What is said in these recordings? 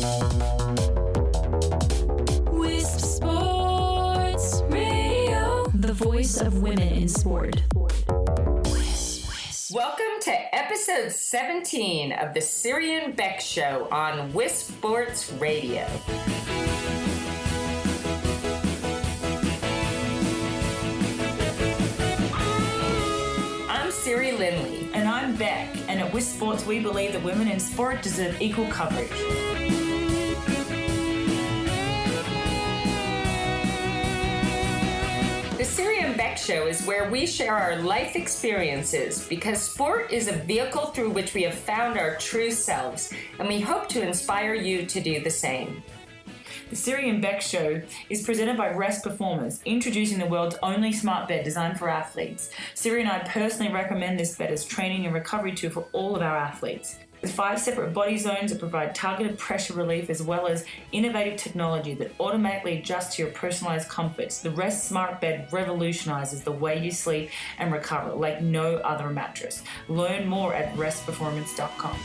Wisp Sports Radio, the voice of women in sport. Welcome to episode 17 of the Siri Bek Show on Wisp Sports Radio. I'm Siri Lindley. And I'm Beck, and at Wisp Sports we believe that women in sport deserve equal coverage. The Siri and Bek Show is where we share our life experiences because sport is a vehicle through which we have found our true selves, and we hope to inspire you to do the same. The Siri and Bek Show is presented by Rest Performers, introducing the world's only smart bed designed for athletes. Siri and I personally recommend this bed as training and recovery tool for all of our athletes. With 5 separate body zones that provide targeted pressure relief as well as innovative technology that automatically adjusts to your personalized comforts, the Rest Smart Bed revolutionizes the way you sleep and recover like no other mattress. Learn more at restperformance.com.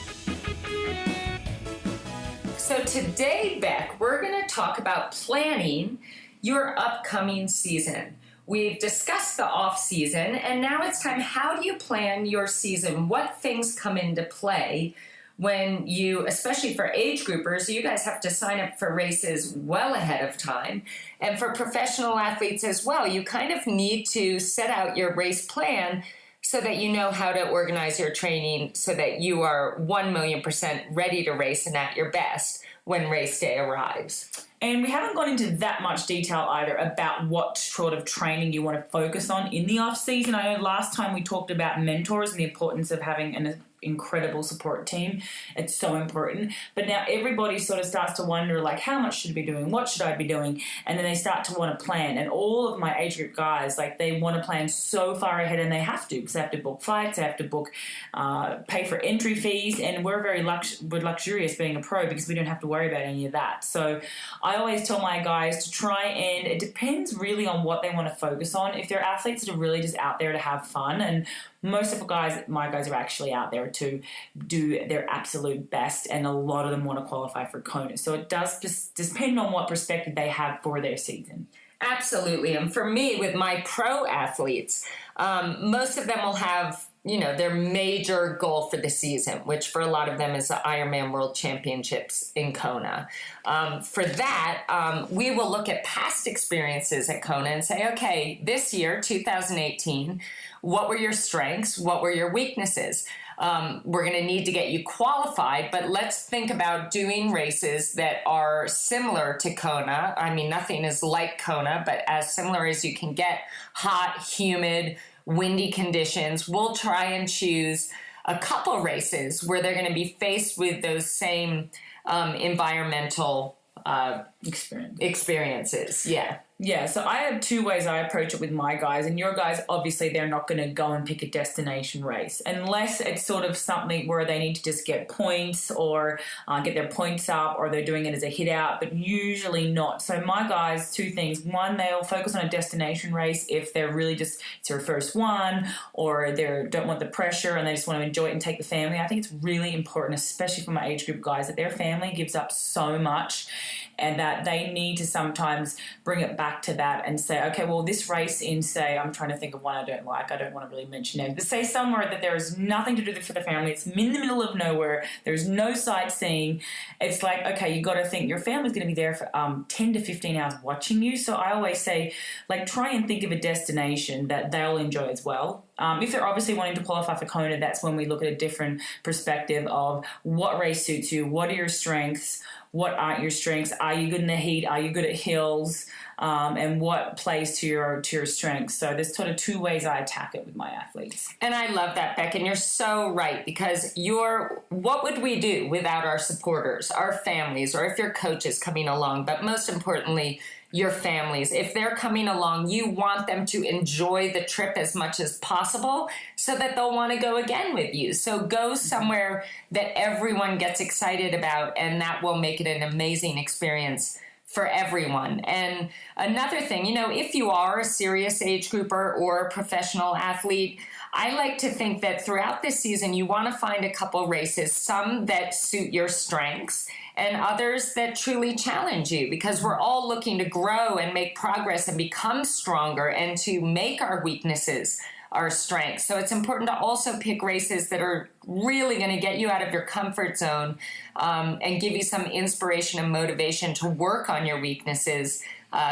So today, Beck, we're going to talk about planning your upcoming season. We've discussed the off season, and now it's time. How do you plan your season? What things come into play when you, especially for age groupers, you guys have to sign up for races well ahead of time. And for professional athletes as well, you kind of need to set out your race plan so that you know how to organize your training so that you are 1,000,000% ready to race and at your best when race day arrives. And we haven't gone into that much detail either about what sort of training you want to focus on in the off season. I know last time we talked about mentors and the importance of having an incredible support team. It's so important. But now everybody sort of starts to wonder, like, how much should I be doing? What should I be doing? And then they start to want to plan. And all of my age group guys, like, they want to plan so far ahead, and they have to, because they have to book flights, they have to book, pay for entry fees, and we're very luxurious being a pro because we don't have to worry about any of that. So I always tell my guys to try, and it depends really on what they want to focus on. If they're athletes that are really just out there to have fun, and most of my guys are actually out there to do their absolute best, and a lot of them want to qualify for Kona. So it does just depend on what perspective they have for their season. Absolutely. And for me, with my pro athletes, most of them will have, their major goal for the season, which for a lot of them is the Ironman World Championships in Kona. For that, we will look at past experiences at Kona and say, okay, this year, 2018, what were your strengths? What were your weaknesses? We're going to need to get you qualified, but let's think about doing races that are similar to Kona. I mean, nothing is like Kona, but as similar as you can get. Hot, humid, windy conditions. We'll try and choose a couple races where they're going to be faced with those same environmental experiences. Yeah, so I have 2 ways I approach it with my guys, and your guys, obviously, they're not going to go and pick a destination race unless it's sort of something where they need to just get points or get their points up, or they're doing it as a hit out, but usually not. So my guys, 2 things. One, they'll focus on a destination race if they're really just, it's their first one, or they don't want the pressure and they just want to enjoy it and take the family. I think it's really important, especially for my age group guys, that their family gives up so much and that they need to sometimes bring it back to that and say, okay, well, this race in, say, I'm trying to think of one I don't want to really mention it, but say somewhere that there is nothing to do for the family, it's in the middle of nowhere, there's no sightseeing, it's like, okay, you got to think your family's going to be there for 10 to 15 hours watching you. So I always say, like, try and think of a destination that they'll enjoy as well. If they're obviously wanting to qualify for Kona, that's when we look at a different perspective of what race suits you, what are your strengths, what aren't your strengths, are you good in the heat, are you good at hills, and what plays to your strengths. So there's sort of 2 ways I attack it with my athletes. And I love that, Beck, and you're so right, because what would we do without our supporters, our families, or if your coach is coming along, but most importantly, your families. If they're coming along, you want them to enjoy the trip as much as possible so that they'll want to go again with you. So go somewhere that everyone gets excited about, and that will make it an amazing experience for everyone. And another thing, if you are a serious age grouper or a professional athlete, I like to think that throughout this season, you want to find a couple races, some that suit your strengths and others that truly challenge you, because we're all looking to grow and make progress and become stronger and to make our weaknesses our strengths. So it's important to also pick races that are really going to get you out of your comfort zone and give you some inspiration and motivation to work on your weaknesses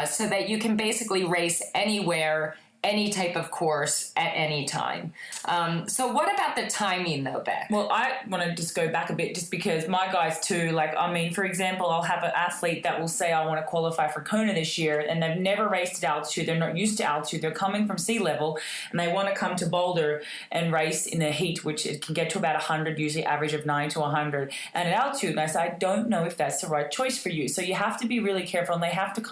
so that you can basically race anywhere, any type of course at any time. So what about the timing though, Beck? Well, I want to just go back a bit just because my guys too, for example, I'll have an athlete that will say, I want to qualify for Kona this year, and they've never raced at altitude. They're not used to altitude. They're coming from sea level, and they want to come to Boulder and race in the heat, which it can get to about 100, usually average of 90 to 100. And at altitude, and I say, I don't know if that's the right choice for you. So you have to be really careful, and they have to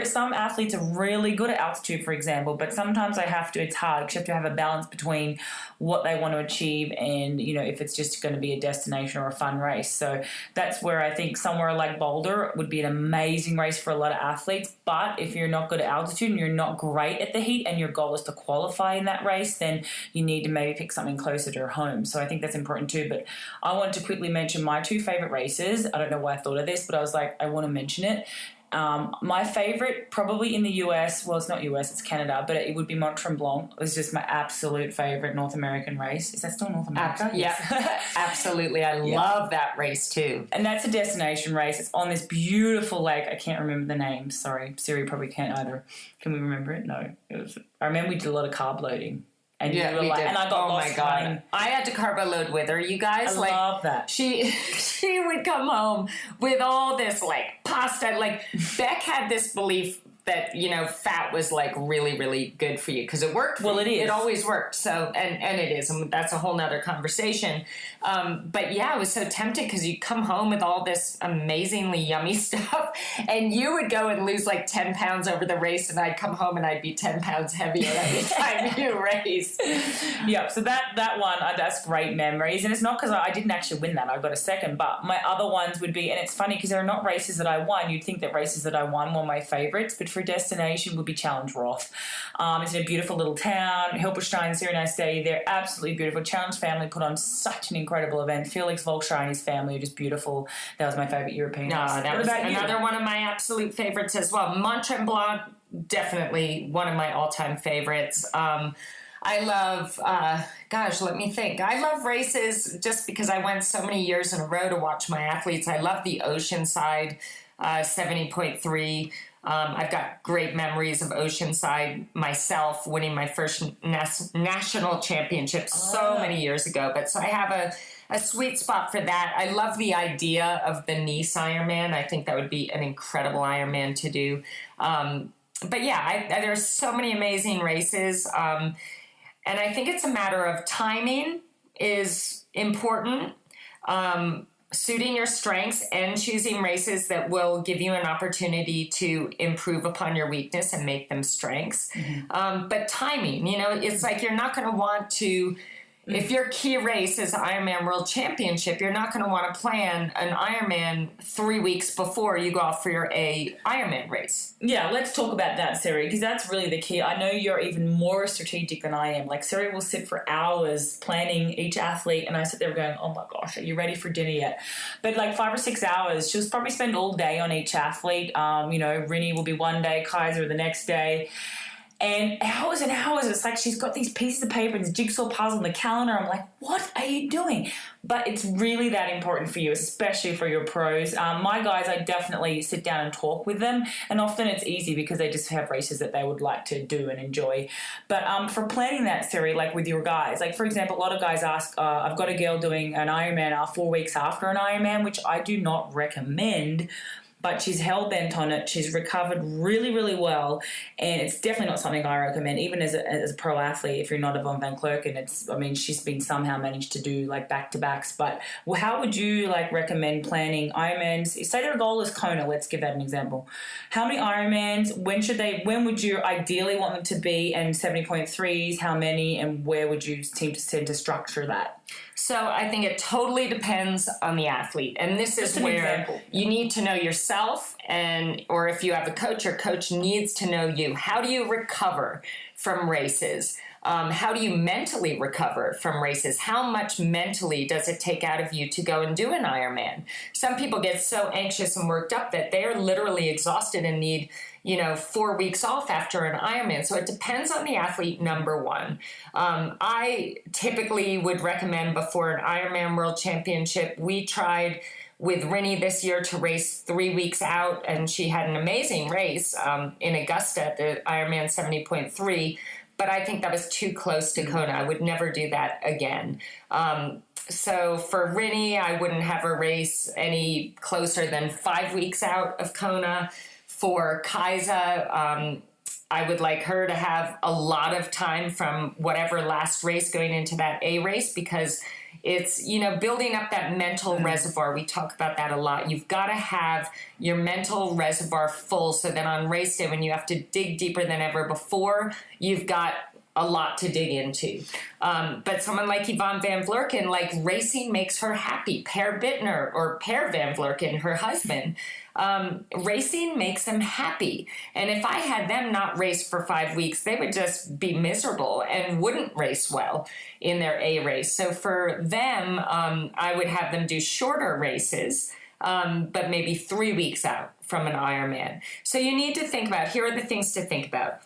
some athletes are really good at altitude, for example, but sometimes it's hard because you have to have a balance between what they want to achieve and, if it's just going to be a destination or a fun race. So that's where I think somewhere like Boulder would be an amazing race for a lot of athletes. But if you're not good at altitude and you're not great at the heat and your goal is to qualify in that race, then you need to maybe pick something closer to home. So I think that's important too. But I wanted to quickly mention my two favorite races. I don't know why I thought of this, but I was like, I want to mention it. My favorite, probably in the US, well, it's not US, it's Canada, but it would be Mont Tremblant. It's just my absolute favorite North American race. Is that still North America? Yeah, absolutely. I love that race too. And that's a destination race. It's on this beautiful lake. I can't remember the name. Sorry. Siri probably can't either. Can we remember it? No. I remember we did a lot of carb loading. And we did. And I got lost. Oh my God. Running. I had to carbo load with her. You guys, I love that. She would come home with all this pasta. Beck had this belief that, fat was really, really good for you because it worked. Well, it is. It always worked. So, and it is. And that's a whole nother conversation. But yeah, I was so tempted because you come home with all this amazingly yummy stuff and you would go and lose 10 pounds over the race and I'd come home and I'd be 10 pounds heavier every time you race. Yeah. So that one, that's great memories. And it's not because I didn't actually win that. I got a second, but my other ones would be, and it's funny because they're not races that I won. You'd think that races that I won were my favorites, but for destination would be Challenge Roth. It's in a beautiful little town. Hilperstein, Siri and I stay there. Absolutely beautiful. Challenge family put on such an incredible event. Felix Volkswagen and his family are just beautiful. That was my favorite European race. That was another one of my absolute favorites as well. Mont Tremblant, definitely one of my all-time favorites. I love, let me think. I love races just because I went so many years in a row to watch my athletes. I love the Oceanside 70.3. I've got great memories of Oceanside myself winning my first national championship so many years ago. But so I have a sweet spot for that. I love the idea of the Nice Ironman. I think that would be an incredible Ironman to do. But yeah, there's so many amazing races. And I think it's a matter of timing is important. Suiting your strengths and choosing races that will give you an opportunity to improve upon your weakness and make them strengths. Mm-hmm. But timing, it's you're not going to want to, if your key race is Ironman World Championship, you're not going to want to plan an Ironman 3 weeks before you go off for your Ironman race. Yeah, let's talk about that, Siri, because that's really the key. I know you're even more strategic than I am. Siri will sit for hours planning each athlete, and I sit there going, oh my gosh, are you ready for dinner yet? But 5 or 6 hours, she'll probably spend all day on each athlete. Rinny will be one day, Kaiser the next day. And hours, it's she's got these pieces of paper and this jigsaw puzzle and the calendar. I'm like, what are you doing? But it's really that important for you, especially for your pros. My guys, I definitely sit down and talk with them. And often it's easy because they just have races that they would like to do and enjoy. But for planning that, Siri, with your guys, for example, a lot of guys ask, I've got a girl doing an Ironman 4 weeks after an Ironman, which I do not recommend. But she's hell-bent on it. She's recovered really, really well. And it's definitely not something I recommend, even as a pro athlete, if you're not a Von Van Clerken. She's been somehow managed to do, back-to-backs. But how would you, recommend planning Ironmans? Say their goal is Kona. Let's give that an example. How many Ironmans? When would you ideally want them to be? And 70.3s, how many? And where would you tend to structure that? So I think it totally depends on the athlete. And this is where you need to know yourself yourself, or if you have a coach, your coach needs to know you. How do you recover from races? How do you mentally recover from races? How much mentally does it take out of you to go and do an Ironman? Some people get so anxious and worked up that they're literally exhausted and need 4 weeks off after an Ironman. So it depends on the athlete, number one. I typically would recommend before an Ironman World Championship, we tried with Rinny this year to race 3 weeks out, and she had an amazing race in Augusta at the Ironman 70.3, but I think that was too close to Kona. I would never do that again. So for Rinny, I wouldn't have her race any closer than 5 weeks out of Kona. For Kaisa, I would like her to have a lot of time from whatever last race going into that A race, because it's, building up that mental reservoir. We talk about that a lot. You've got to have your mental reservoir full so that on race day, when you have to dig deeper than ever before, you've got a lot to dig into. But someone like Yvonne Van Vlerken, like racing makes her happy. Per Bittner or Per Van Vlerken, her husband, racing makes them happy. And if I had them not race for 5 weeks, they would just be miserable and wouldn't race well in their A race. So for them, I would have them do shorter races, but maybe 3 weeks out from an Ironman. So you need to think about, here are the things to think about.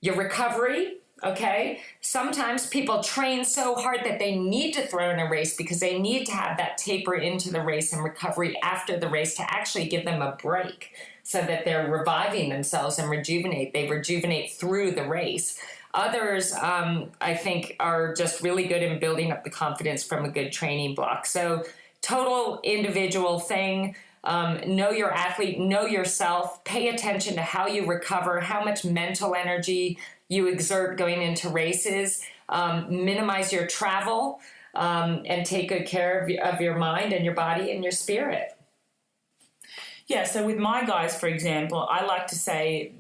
Your recovery. Okay, sometimes people train so hard that they need to throw in a race because they need to have that taper into the race and recovery after the race to actually give them a break so that they're reviving themselves and rejuvenate. They rejuvenate through the race. Others, I think, are just really good in building up the confidence from a good training block. So total individual thing. Know your athlete, know yourself, pay attention to how you recover, how much mental energy you exert going into races, minimize your travel, and take good care of your mind and your body and your spirit. Yeah, so with my guys, for example, I like to say,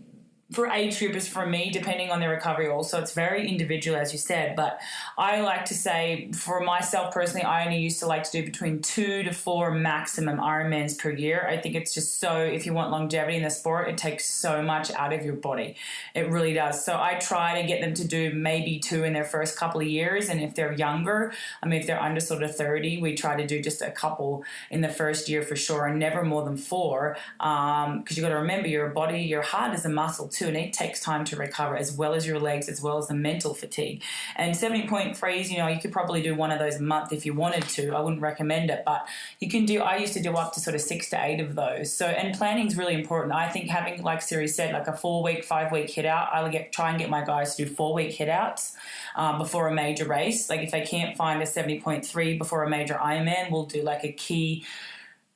for age groupers, for me, depending on their recovery also, it's very individual, as you said, but I like to say, for myself personally, I only used to like to do between 2 to 4 maximum Ironmans per year. I think it's just so, if you want longevity in the sport, it takes so much out of your body. It really does. So I try to get them to do maybe 2 in their first couple of years, and if they're younger, if they're under sort of 30, we try to do just a couple in the first year for sure, and never more than 4, because you got to remember, your body, your heart is a muscle too, and it takes time to recover, as well as your legs, as well as the mental fatigue. And 70.3s, you could probably do one of those a month if you wanted to. I wouldn't recommend it, but you can do, I used to do up to sort of 6 to 8 of those. So, and planning is really important. I think having, like Siri said, like a 4-week, 5-week hit out, try and get my guys to do 4-week hit outs before a major race. Like if they can't find a 70.3 before a major Ironman, we'll do like a key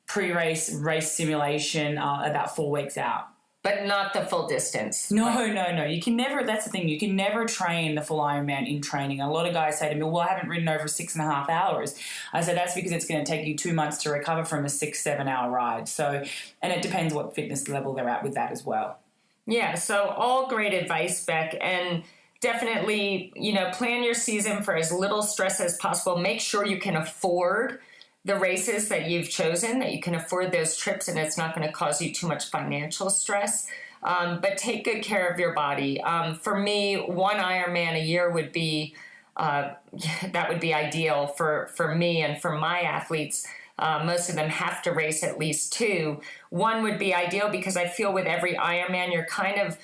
pre-race race simulation about 4 weeks out. But not the full distance. No. You can never, that's the thing, you can never train the full Ironman in training. A lot of guys say to me, well, I haven't ridden over 6.5 hours. I said, that's because it's going to take you 2 months to recover from a 6-7 hour ride. So, and it depends what fitness level they're at with that as well. Yeah, so all great advice, Beck. And definitely, plan your season for as little stress as possible. Make sure you can afford the races that you've chosen, that you can afford those trips and it's not going to cause you too much financial stress. But take good care of your body. For me, 1 Ironman a year would be, that would be ideal for me and for my athletes. Most of them have to race at least 2. 1 would be ideal because I feel with every Ironman, you're kind of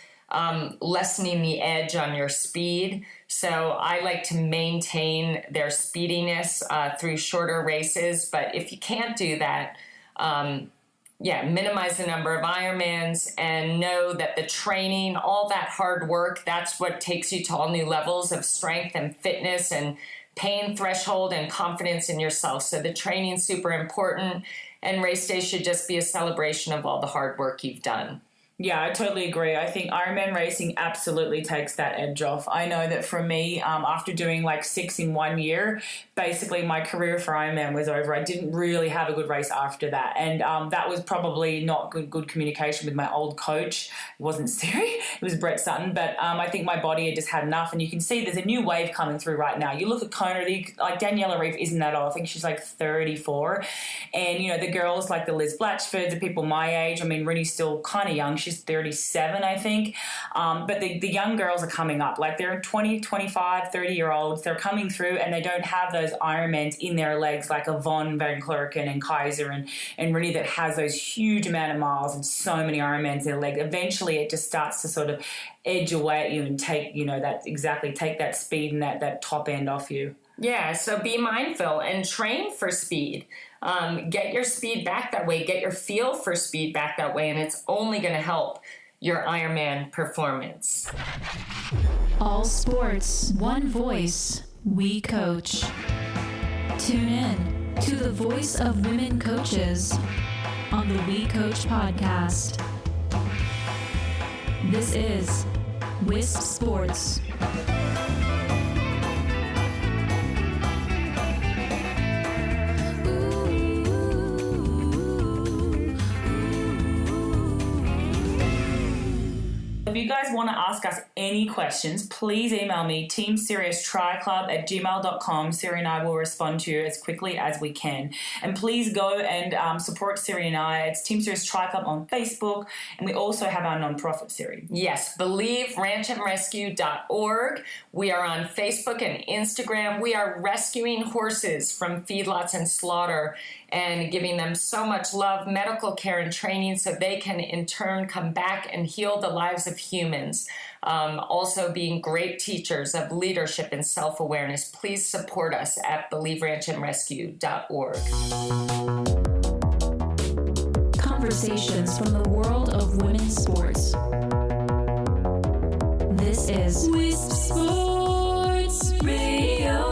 lessening the edge on your speed. So I like to maintain their speediness through shorter races. But if you can't do that, minimize the number of Ironmans and know that the training, all that hard work, that's what takes you to all new levels of strength and fitness and pain threshold and confidence in yourself. So the training's super important, and race day should just be a celebration of all the hard work you've done. Yeah, I totally agree. I think Ironman racing absolutely takes that edge off. I know that for me, after doing like 6 in 1 year, basically my career for Ironman was over. I didn't really have a good race after that. And that was probably not good communication with my old coach. It wasn't Siri, it was Brett Sutton. But I think my body had just had enough. And you can see there's a new wave coming through right now. You look at Kona, like Daniela Reef isn't that old. I think she's like 34. And, you know, the girls like the Liz Blatchfords, the people my age, I mean, Rinny's still kind of young. She's 37, I think. But the young girls are coming up. Like they're 20, 25, 30-year-olds. They're coming through and they don't have those Ironmans in their legs like a Von Van Klerken and Kaiser and Rinny that has those huge amount of miles and so many Ironmans in their leg. Eventually it just starts to sort of edge away at you and take that speed and that top end off you. Yeah, so be mindful and train for speed. Get your speed back that way. Get your feel for speed back that way, and it's only going to help your Ironman performance. All sports, one voice, we coach. Tune in to the Voice of Women Coaches on the We Coach podcast. This is Wisp Sports. If you guys want to ask us any questions, please email me, teamserioustriathlon@gmail.com. Siri and I will respond to you as quickly as we can. And please go and support Siri and I. It's Team Serious Tri Club on Facebook, and we also have our nonprofit, Siri. Yes, believeranchandrescue.org. We are on Facebook and Instagram. We are rescuing horses from feedlots and slaughter and giving them so much love, medical care, and training so they can in turn come back and heal the lives of humans. Also being great teachers of leadership and self-awareness. Please support us at believeranchandrescue.org. Conversations from the world of women's sports. This is Wisp Sports Radio.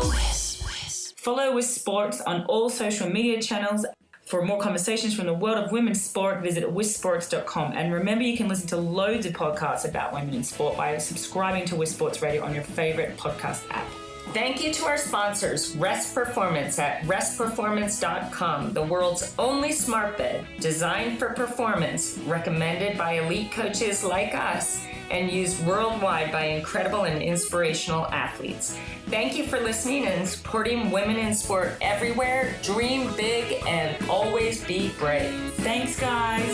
Follow Wisp Sports on all social media channels. For more conversations from the world of women's sport, visit wispsports.com. And remember, you can listen to loads of podcasts about women in sport by subscribing to Wisp Sports Radio on your favorite podcast app. Thank you to our sponsors, Rest Performance at restperformance.com, the world's only smart bed designed for performance, recommended by elite coaches like us, and used worldwide by incredible and inspirational athletes. Thank you for listening and supporting women in sport everywhere. Dream big and always be brave. Thanks, guys.